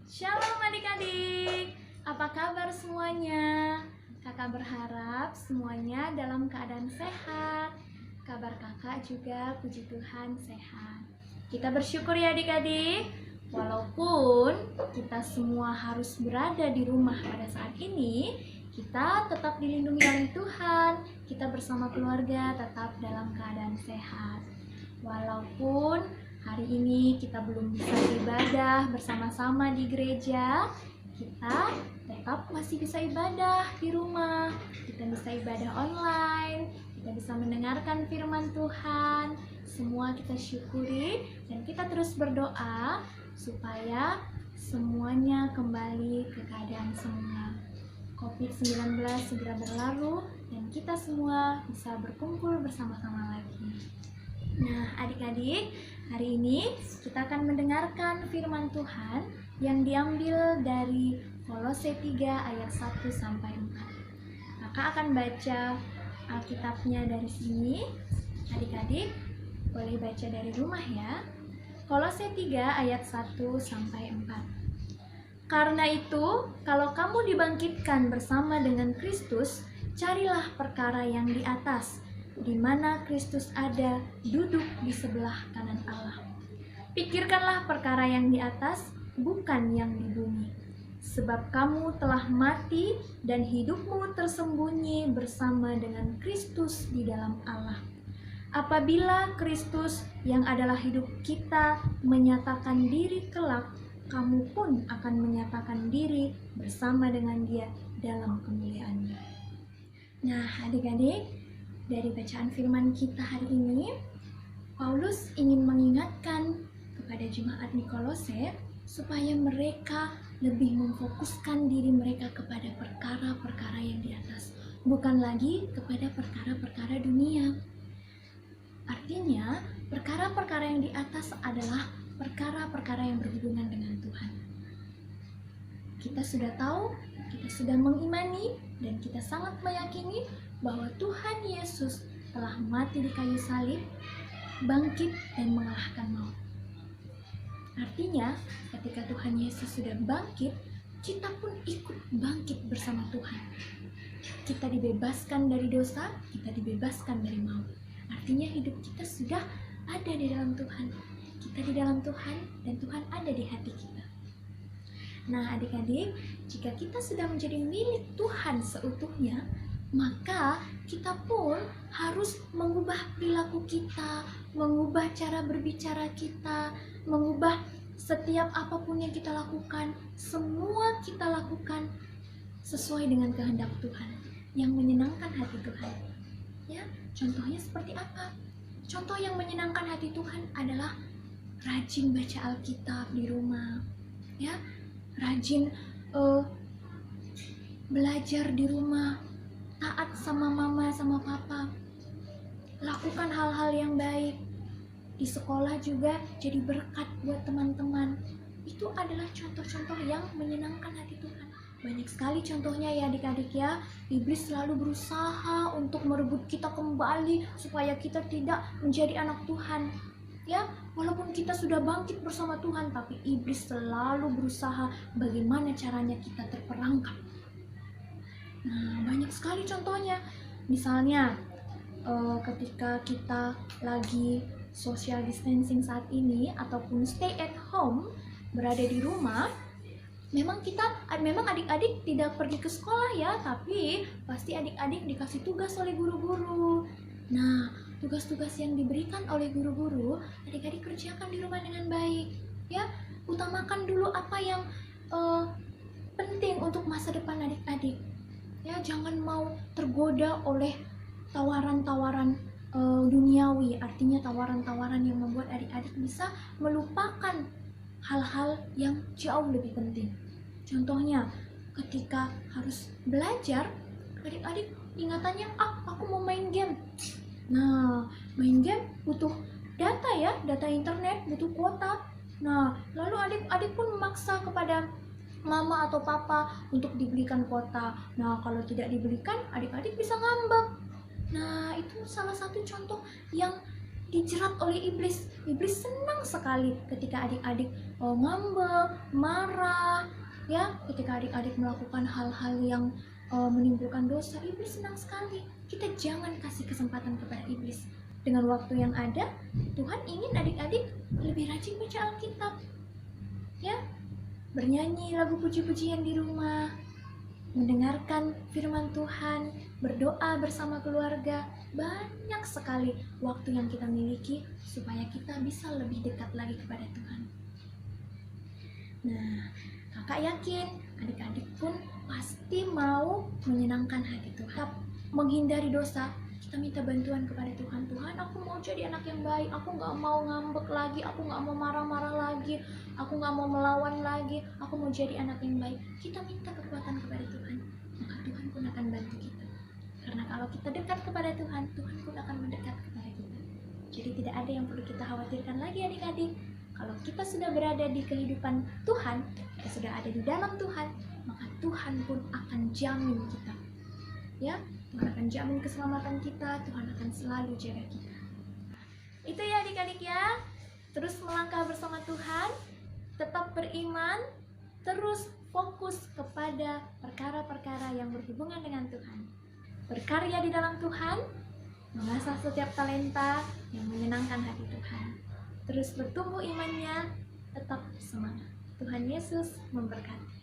Shalom adik-adik, apa kabar semuanya? Kakak berharap semuanya dalam keadaan sehat. Kabar kakak juga puji Tuhan sehat. Kita bersyukur ya adik-adik, walaupun kita semua harus berada di rumah pada saat ini, kita tetap dilindungi oleh Tuhan. Kita bersama keluarga tetap dalam keadaan sehat. Walaupun hari ini kita belum bisa ibadah bersama-sama di gereja, kita tetap masih bisa ibadah di rumah. Kita bisa ibadah online, kita bisa mendengarkan firman Tuhan. Semua kita syukuri dan kita terus berdoa supaya semuanya kembali ke keadaan semula. COVID-19 segera berlalu dan kita semua bisa berkumpul bersama-sama lagi. Nah, adik-adik, hari ini kita akan mendengarkan firman Tuhan yang diambil dari Kolose 3 ayat 1 sampai 4. Kakak akan baca Alkitabnya dari sini. Adik-adik boleh baca dari rumah ya. Kolose 3 ayat 1 sampai 4. Karena itu, kalau kamu dibangkitkan bersama dengan Kristus, carilah perkara yang di atas, di mana Kristus ada, duduk di sebelah kanan Allah. Pikirkanlah perkara yang di atas, bukan yang di bumi. Sebab kamu telah mati dan hidupmu tersembunyi bersama dengan Kristus di dalam Allah. Apabila Kristus yang adalah hidup kita menyatakan diri kelak, kamu pun akan menyatakan diri bersama dengan Dia dalam kemuliaan-Nya. Nah, adik-adik, dari bacaan firman kita hari ini, Paulus ingin mengingatkan kepada jemaat di Kolose supaya mereka lebih memfokuskan diri mereka kepada perkara-perkara yang di atas, bukan lagi kepada perkara-perkara dunia. Artinya, perkara-perkara yang di atas adalah perkara-perkara yang berhubungan dengan Tuhan. Kita sudah tahu, kita sudah mengimani, dan kita sangat meyakini bahwa Tuhan Yesus telah mati di kayu salib, bangkit dan mengalahkan maut. Artinya, ketika Tuhan Yesus sudah bangkit, kita pun ikut bangkit bersama Tuhan. Kita dibebaskan dari dosa, kita dibebaskan dari maut. Artinya hidup kita sudah ada di dalam Tuhan. Kita di dalam Tuhan dan Tuhan ada di hati kita. Nah, adik-adik, jika kita sudah menjadi milik Tuhan seutuhnya, maka kita pun harus mengubah perilaku kita, mengubah cara berbicara kita, mengubah setiap apapun yang kita lakukan. Semua kita lakukan sesuai dengan kehendak Tuhan, yang menyenangkan hati Tuhan. Ya, contohnya seperti apa? Contoh yang menyenangkan hati Tuhan adalah rajin baca Alkitab di rumah, ya, rajin belajar di rumah, taat sama mama sama papa, lakukan hal-hal yang baik. Di sekolah juga jadi berkat buat teman-teman. Itu adalah contoh-contoh yang menyenangkan hati Tuhan. Banyak sekali contohnya ya adik-adik ya. Iblis selalu berusaha untuk merebut kita kembali supaya kita tidak menjadi anak Tuhan. Ya, walaupun kita sudah bangkit bersama Tuhan, tapi iblis selalu berusaha bagaimana caranya kita terperangkap. Nah, banyak sekali contohnya. Misalnya, ketika kita lagi social distancing saat ini ataupun stay at home, berada di rumah, memang adik-adik tidak pergi ke sekolah ya, tapi pasti adik-adik dikasih tugas oleh guru-guru. Nah, tugas-tugas yang diberikan oleh guru-guru, adik-adik kerjakan di rumah dengan baik. Ya, utamakan dulu apa yang penting untuk masa depan adik-adik. Ya, jangan mau tergoda oleh tawaran-tawaran duniawi, artinya tawaran-tawaran yang membuat adik-adik bisa melupakan hal-hal yang jauh lebih penting. Contohnya, ketika harus belajar, adik-adik ingatannya, aku mau main game. Nah, main game butuh data ya, data internet, butuh kuota. Nah, lalu adik-adik pun memaksa kepada mama atau papa untuk dibelikan kuota. Nah, kalau tidak dibelikan, adik-adik bisa ngambek. Nah, itu salah satu contoh yang dijerat oleh iblis. Iblis senang sekali ketika adik-adik ngambek, marah, ya, ketika adik-adik melakukan hal-hal yang menimbulkan dosa. Iblis senang sekali. Kita jangan kasih kesempatan kepada iblis. Dengan waktu yang ada, Tuhan ingin adik-adik lebih rajin baca Alkitab, ya, bernyanyi lagu puji-pujian di rumah, mendengarkan firman Tuhan, berdoa bersama keluarga. Banyak sekali waktu yang kita miliki supaya kita bisa lebih dekat lagi kepada Tuhan. Nah, kakak yakin adik-adik pun pasti mau menyenangkan hati Tuhan, menghindari dosa. Kita minta bantuan kepada Tuhan. Tuhan, aku mau jadi anak yang baik, aku gak mau ngambek lagi, aku gak mau marah-marah lagi, aku gak mau melawan lagi, aku mau jadi anak yang baik. Kita minta kekuatan kepada Tuhan, maka Tuhan pun akan bantu kita. Karena kalau kita dekat kepada Tuhan, Tuhan pun akan mendekat kepada kita. Jadi tidak ada yang perlu kita khawatirkan lagi adik-adik. Kalau kita sudah berada di kehidupan Tuhan, kita sudah ada di dalam Tuhan, maka Tuhan pun akan jamin kita. Ya, Tuhan akan jamin keselamatan kita, Tuhan akan selalu jaga kita. Itu ya adik-adik ya. Terus melangkah bersama Tuhan, tetap beriman, terus fokus kepada perkara-perkara yang berhubungan dengan Tuhan. Berkarya di dalam Tuhan, mengasah setiap talenta yang menyenangkan hati Tuhan. Terus bertumbuh imannya, tetap semangat. Tuhan Yesus memberkati.